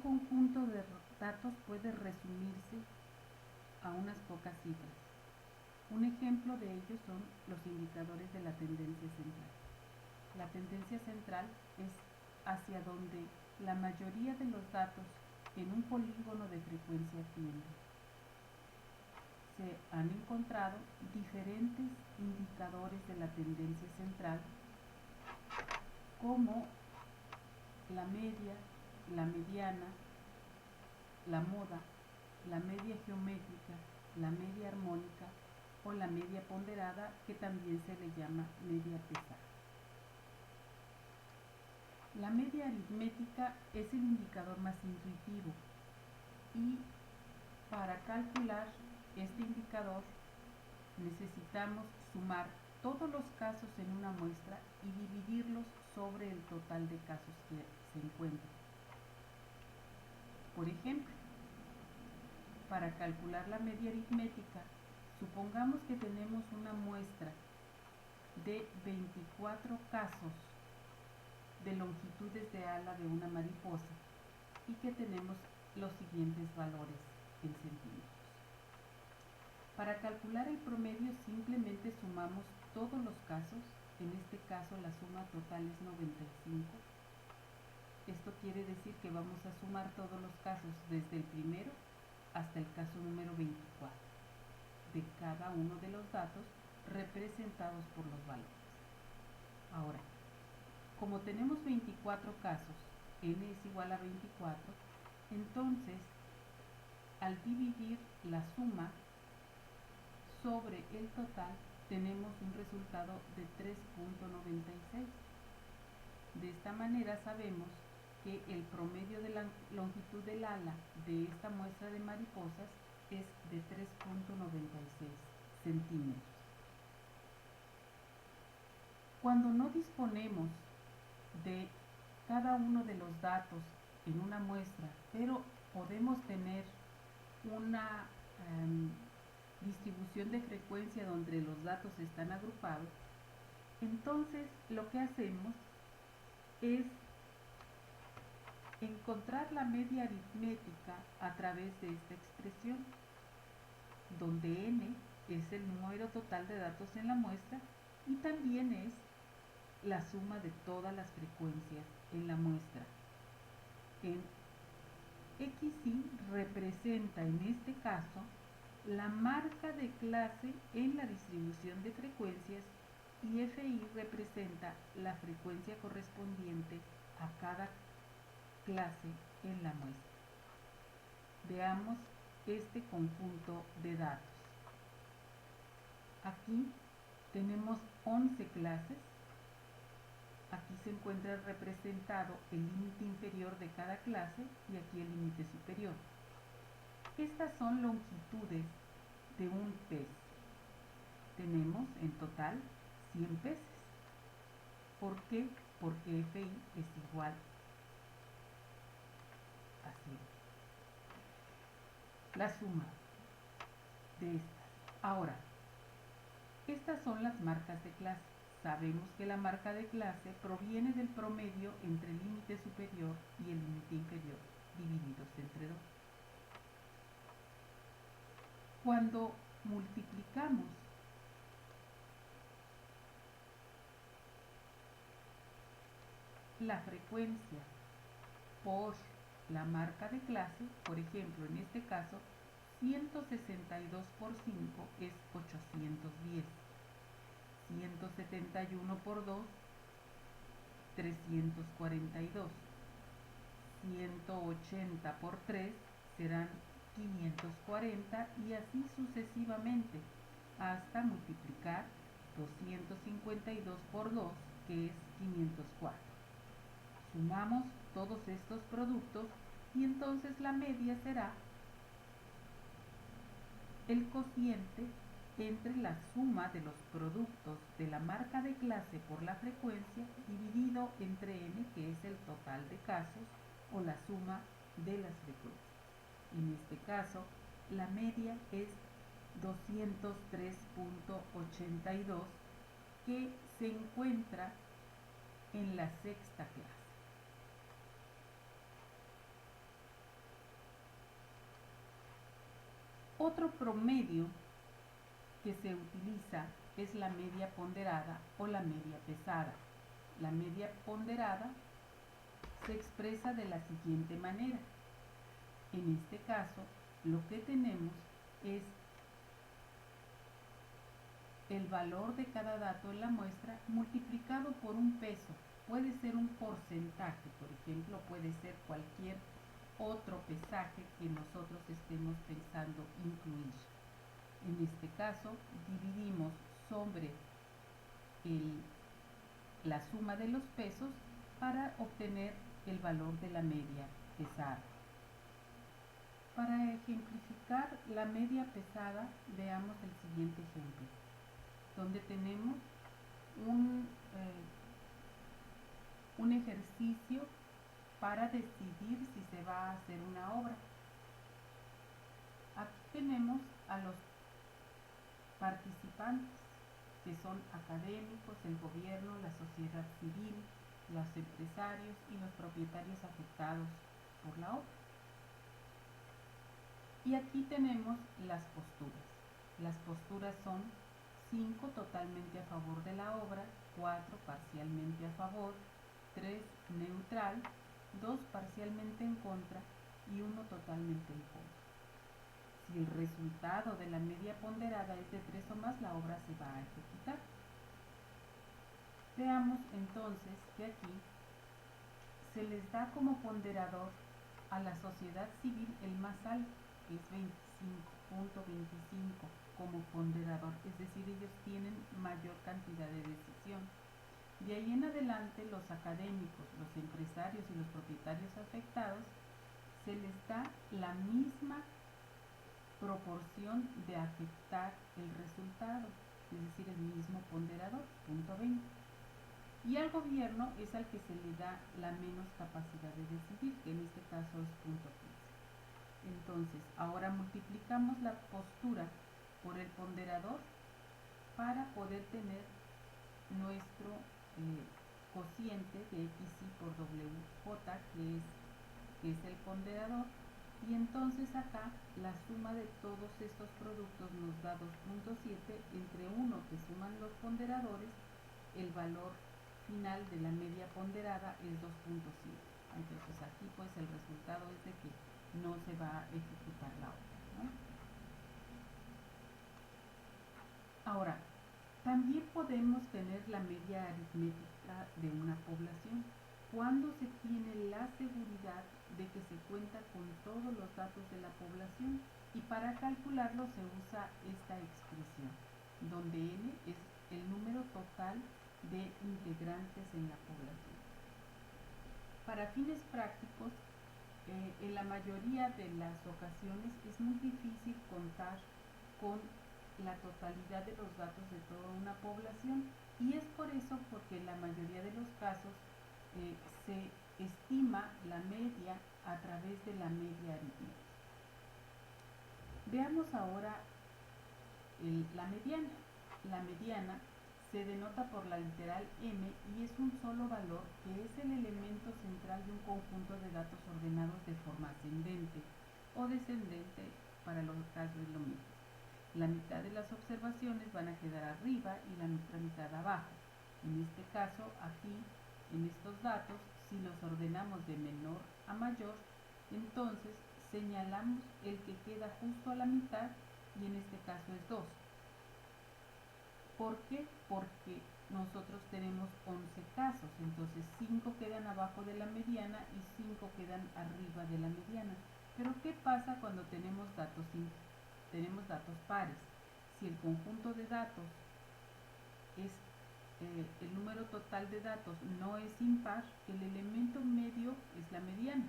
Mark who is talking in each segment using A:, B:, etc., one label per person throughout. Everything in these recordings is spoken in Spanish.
A: conjunto de datos puede resumirse a unas pocas cifras. Un ejemplo de ello son los indicadores de la tendencia central. La tendencia central es hacia donde la mayoría de los datos en un polígono de frecuencia tienden. Se han encontrado diferentes indicadores de la tendencia central como la media, la mediana, la moda, la media geométrica, la media armónica o la media ponderada, que también se le llama media pesada. La media aritmética es el indicador más intuitivo y para calcular este indicador necesitamos sumar todos los casos en una muestra y dividirlos sobre el total de casos que se encuentran. Por ejemplo, para calcular la media aritmética, supongamos que tenemos una muestra de 24 casos de longitudes de ala de una mariposa y que tenemos los siguientes valores en centímetros. Para calcular el promedio simplemente sumamos todos los casos, en este caso la suma total es 95. Esto quiere decir que vamos a sumar todos los casos desde el primero hasta el caso número 24 de cada uno de los datos representados por los valores. Ahora, como tenemos 24 casos, n es igual a 24, entonces al dividir la suma sobre el total tenemos un resultado de 3.96. De esta manera sabemos que el promedio de la longitud del ala de esta muestra de mariposas es de 3.96 centímetros. Cuando no disponemos de cada uno de los datos en una muestra, pero podemos tener una distribución de frecuencia donde los datos están agrupados, entonces lo que hacemos es encontrar la media aritmética a través de esta expresión, donde n es el número total de datos en la muestra y también es la suma de todas las frecuencias en la muestra. En XY representa en este caso la marca de clase en la distribución de frecuencias y FI representa la frecuencia correspondiente a cada clase en la muestra. Veamos este conjunto de datos. Aquí tenemos 11 clases. Aquí se encuentra representado el límite inferior de cada clase y aquí el límite superior. Estas son longitudes de un pez. Tenemos en total 100 peces. ¿Por qué? Porque FI es igual a 100. La suma de estas. Ahora, estas son las marcas de clase. Sabemos que la marca de clase proviene del promedio entre el límite superior y el límite inferior divididos entre 2. Cuando multiplicamos la frecuencia por la marca de clase, por ejemplo, en este caso, 162 por 5 es 810. 171 por 2, 342. 180 por 3 serán 540 y así sucesivamente hasta multiplicar 252 por 2, que es 504. Sumamos todos estos productos y entonces la media será el cociente entre la suma de los productos de la marca de clase por la frecuencia dividido entre n, que es el total de casos, o la suma de las frecuencias. En este caso, la media es 203.82, que se encuentra en la sexta clase. Otro promedio que se utiliza es la media ponderada o la media pesada. La media ponderada se expresa de la siguiente manera. En este caso, lo que tenemos es el valor de cada dato en la muestra multiplicado por un peso. Puede ser un porcentaje, por ejemplo, puede ser cualquier otro pesaje que nosotros estemos pensando incluir. En este caso, dividimos sobre la suma de los pesos para obtener el valor de la media pesada. Para ejemplificar la media pesada, veamos el siguiente ejemplo, donde tenemos un ejercicio para decidir si se va a hacer una obra. Aquí tenemos a los participantes, que son académicos, el gobierno, la sociedad civil, los empresarios y los propietarios afectados por la obra. Y aquí tenemos las posturas. Las posturas son 5 totalmente a favor de la obra, 4 parcialmente a favor, 3 neutral, 2 parcialmente en contra y 1 totalmente en contra. Si el resultado de la media ponderada es de 3 o más, la obra se va a ejecutar. Veamos entonces que aquí se les da como ponderador a la sociedad civil el más alto, que es 25.25 como ponderador, es decir, ellos tienen mayor cantidad de decisión. De ahí en adelante, los académicos, los empresarios y los propietarios afectados se les da la misma proporción de afectar el resultado, es decir, el mismo ponderador, punto 20. Y al gobierno es al que se le da la menos capacidad de decidir, que en este caso es punto 15. Entonces, ahora multiplicamos la postura por el ponderador para poder tener nuestro cociente de XY por WJ, que es el ponderador, y entonces acá la suma de todos estos productos nos da 2.7 entre 1 que suman los ponderadores, el valor final de la media ponderada es 2.7. Entonces aquí pues el resultado es de que no se va a ejecutar la obra, ¿no? Ahora, también podemos tener la media aritmética de una población cuando se tiene la seguridad de que se cuenta con todos los datos de la población, y para calcularlo se usa esta expresión, donde n es el número total de integrantes en la población. Para fines prácticos, en la mayoría de las ocasiones es muy difícil contar con la totalidad de los datos de toda una población, y es por eso porque en la mayoría de los casos se estima la media a través de la media aritmética. Veamos ahora la mediana. La mediana se denota por la literal m y es un solo valor que es el elemento central de un conjunto de datos ordenados de forma ascendente o descendente, para los casos es lo mismo. La mitad de las observaciones van a quedar arriba y la otra mitad abajo. En este caso, aquí, en estos datos, si los ordenamos de menor a mayor, entonces señalamos el que queda justo a la mitad, y en este caso es 2. ¿Por qué? Porque nosotros tenemos 11 casos, entonces 5 quedan abajo de la mediana y 5 quedan arriba de la mediana. Pero ¿qué pasa cuando tenemos datos pares? Si el conjunto de datos es el número total de datos no es impar, el elemento medio es la mediana.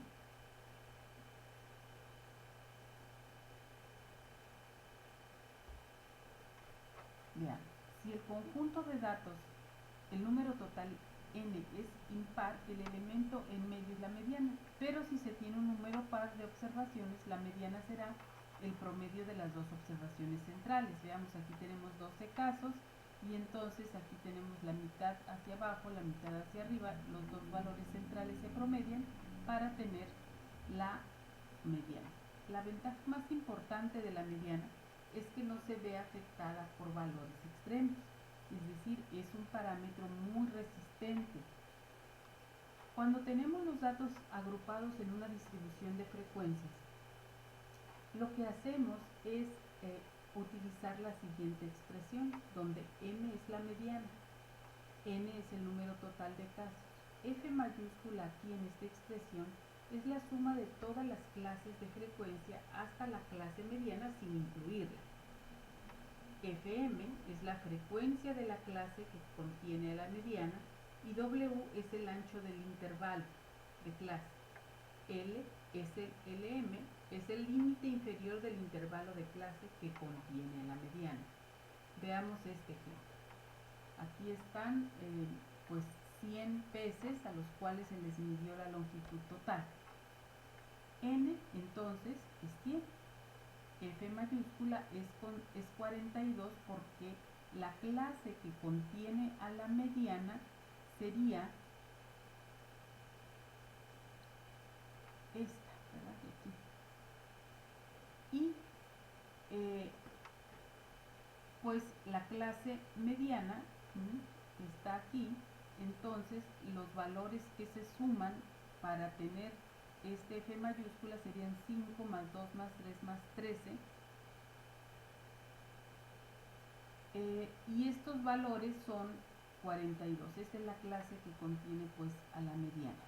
A: Vean, si el conjunto de datos, el número total n es impar, el elemento en medio es la mediana, pero si se tiene un número par de observaciones, la mediana será el promedio de las dos observaciones centrales. Veamos, aquí tenemos 12 casos, y entonces aquí tenemos la mitad hacia abajo, la mitad hacia arriba, los dos valores centrales se promedian para tener la mediana. La ventaja más importante de la mediana es que no se ve afectada por valores extremos, es decir, es un parámetro muy resistente. Cuando tenemos los datos agrupados en una distribución de frecuencias, lo que hacemos es utilizar la siguiente expresión, donde m es la mediana, n es el número total de casos. F mayúscula aquí en esta expresión es la suma de todas las clases de frecuencia hasta la clase mediana sin incluirla. Fm es la frecuencia de la clase que contiene a la mediana y W es el ancho del intervalo de clase. L es el Lm, es el límite inferior del intervalo de clase que contiene a la mediana. Veamos este ejemplo. Aquí están pues 100 peces a los cuales se les midió la longitud total. N entonces es 100. F mayúscula es 42 porque la clase que contiene a la mediana sería esta, ¿verdad? Aquí. Y pues la clase mediana está aquí, entonces los valores que se suman para tener este F mayúscula serían 5 más 2 más 3 más 13, y estos valores son 42. Esta es la clase que contiene pues a la mediana.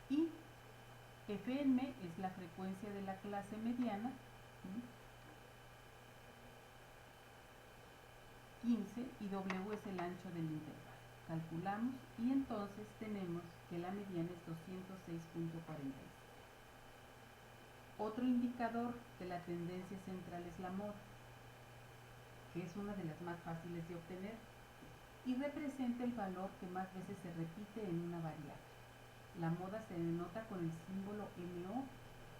A: Y Fm es la frecuencia de la clase mediana, 15, y W es el ancho del intervalo. Calculamos y entonces tenemos que la mediana es 206.46. Otro indicador de la tendencia central es la moda, que es una de las más fáciles de obtener y representa el valor que más veces se repite en una variable. La moda se denota con el símbolo MO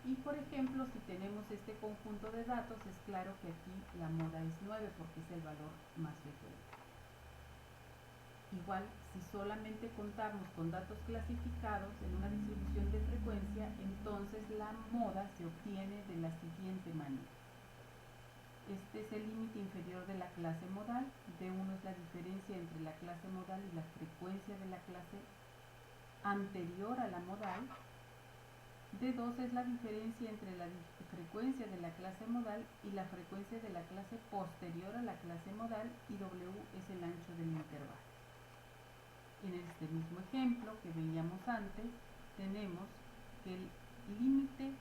A: y, por ejemplo, si tenemos este conjunto de datos, es claro que aquí la moda es 9 porque es el valor más frecuente. Igual, si solamente contamos con datos clasificados en una distribución de frecuencia, entonces la moda se obtiene de la siguiente manera. Este es el límite inferior de la clase modal, D1 es la diferencia entre la clase modal y la frecuencia de la clase anterior a la modal, D2 es la diferencia entre la frecuencia de la clase modal y la frecuencia de la clase posterior a la clase modal, y W es el ancho del intervalo. En este mismo ejemplo que veíamos antes, tenemos que el límite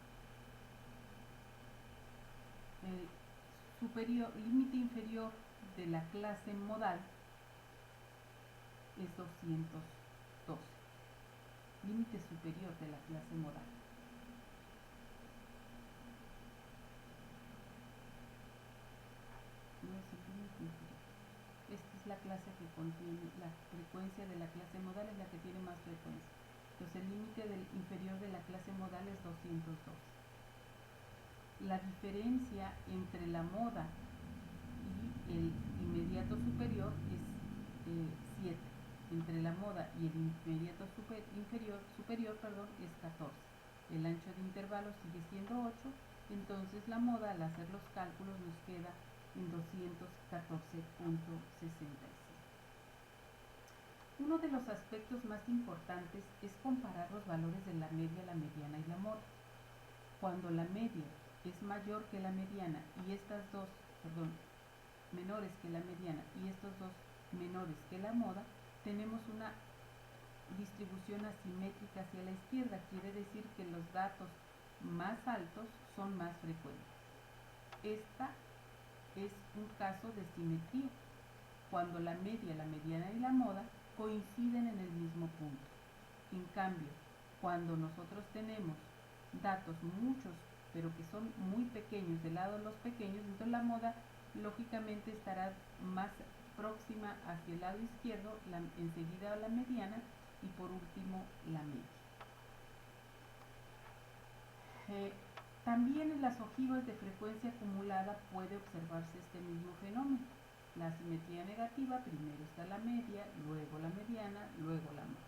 A: inferior de la clase modal es 212. Límite superior de la clase modal. No es el límite inferior. Esta es la clase que contiene, la frecuencia de la clase modal es la que tiene más frecuencia. Entonces el límite inferior de la clase modal es 212. La diferencia entre la moda y el inmediato superior es 7. Entre la moda y el inmediato superior es 14. El ancho de intervalo sigue siendo 8, entonces la moda al hacer los cálculos nos queda en 214.66. Uno de los aspectos más importantes es comparar los valores de la media, la mediana y la moda. Cuando la media es mayor que la mediana y menores que la mediana y estos dos menores que la moda, tenemos una distribución asimétrica hacia la izquierda. Quiere decir que los datos más altos son más frecuentes. Esta es un caso de simetría, cuando la media, la mediana y la moda coinciden en el mismo punto. En cambio, cuando nosotros tenemos datos muchos, pero que son muy pequeños, del lado de los pequeños, entonces la moda lógicamente estará más próxima hacia el lado izquierdo, enseguida la mediana y por último la media. También en las ojivas de frecuencia acumulada puede observarse este mismo fenómeno. La asimetría negativa, primero está la media, luego la mediana, luego la moda.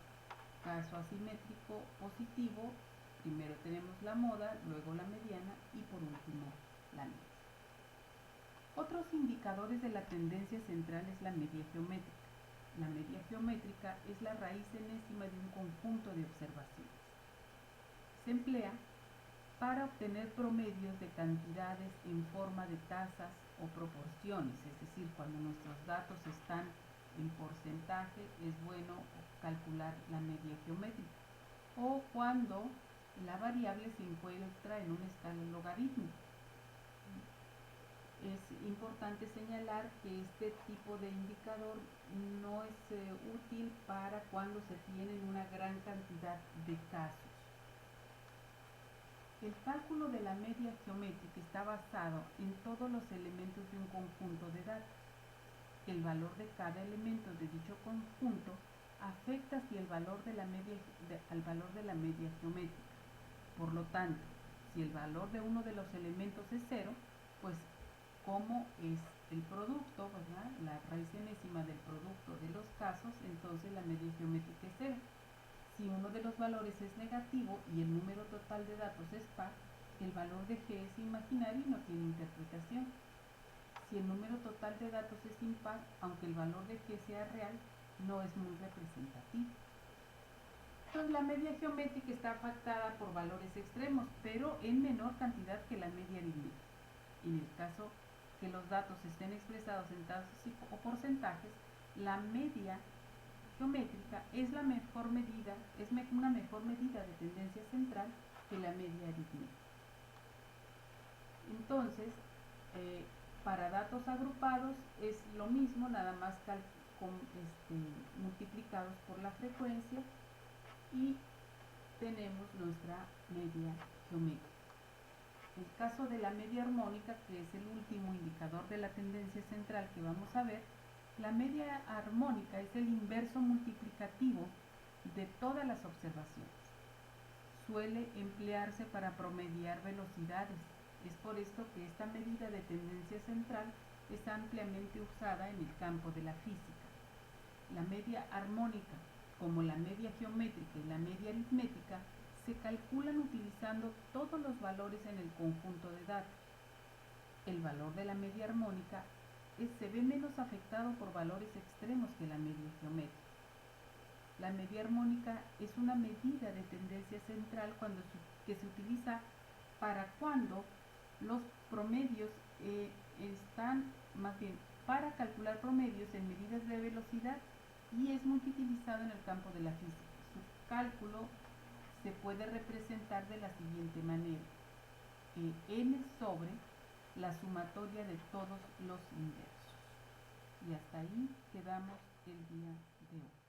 A: Caso asimétrico positivo, Primero tenemos la moda, luego la mediana y por último la media. Otros indicadores de la tendencia central es la media geométrica. La media geométrica es la raíz enésima de un conjunto de observaciones. Se emplea para obtener promedios de cantidades en forma de tasas o proporciones, es decir, cuando nuestros datos están en porcentaje es bueno calcular la media geométrica, o cuando la variable se encuentra en una escala logarítmica. Es importante señalar que este tipo de indicador no es útil para cuando se tienen una gran cantidad de casos. El cálculo de la media geométrica está basado en todos los elementos de un conjunto de datos. El valor de cada elemento de dicho conjunto afecta hacia el valor de la media geométrica. Por lo tanto, si el valor de uno de los elementos es 0, pues como es el producto, ¿verdad?, la raíz enésima del producto de los casos, entonces la media geométrica es 0. Si uno de los valores es negativo y el número total de datos es par, el valor de G es imaginario y no tiene interpretación. Si el número total de datos es impar, aunque el valor de G sea real, no es muy representativo. Entonces la media geométrica está afectada por valores extremos, pero en menor cantidad que la media aritmética. En el caso que los datos estén expresados en tasas o porcentajes, la media geométrica es una mejor medida de tendencia central que la media aritmética. Entonces, para datos agrupados es lo mismo, nada más multiplicados por la frecuencia, y tenemos nuestra media geométrica. El caso de la media armónica, que es el último indicador de la tendencia central que vamos a ver, la media armónica es el inverso multiplicativo de todas las observaciones. Suele emplearse para promediar velocidades. Es por esto que esta medida de tendencia central es ampliamente usada en el campo de la física. La media armónica, como la media geométrica y la media aritmética, se calculan utilizando todos los valores en el conjunto de datos. El valor de la media armónica se ve menos afectado por valores extremos que la media geométrica. La media armónica es una medida de tendencia central que se utiliza para cuando los promedios para calcular promedios en medidas de velocidad, y es muy utilizado en el campo de la física. Su cálculo se puede representar de la siguiente manera: n sobre la sumatoria de todos los inversos. Y hasta ahí quedamos el día de hoy.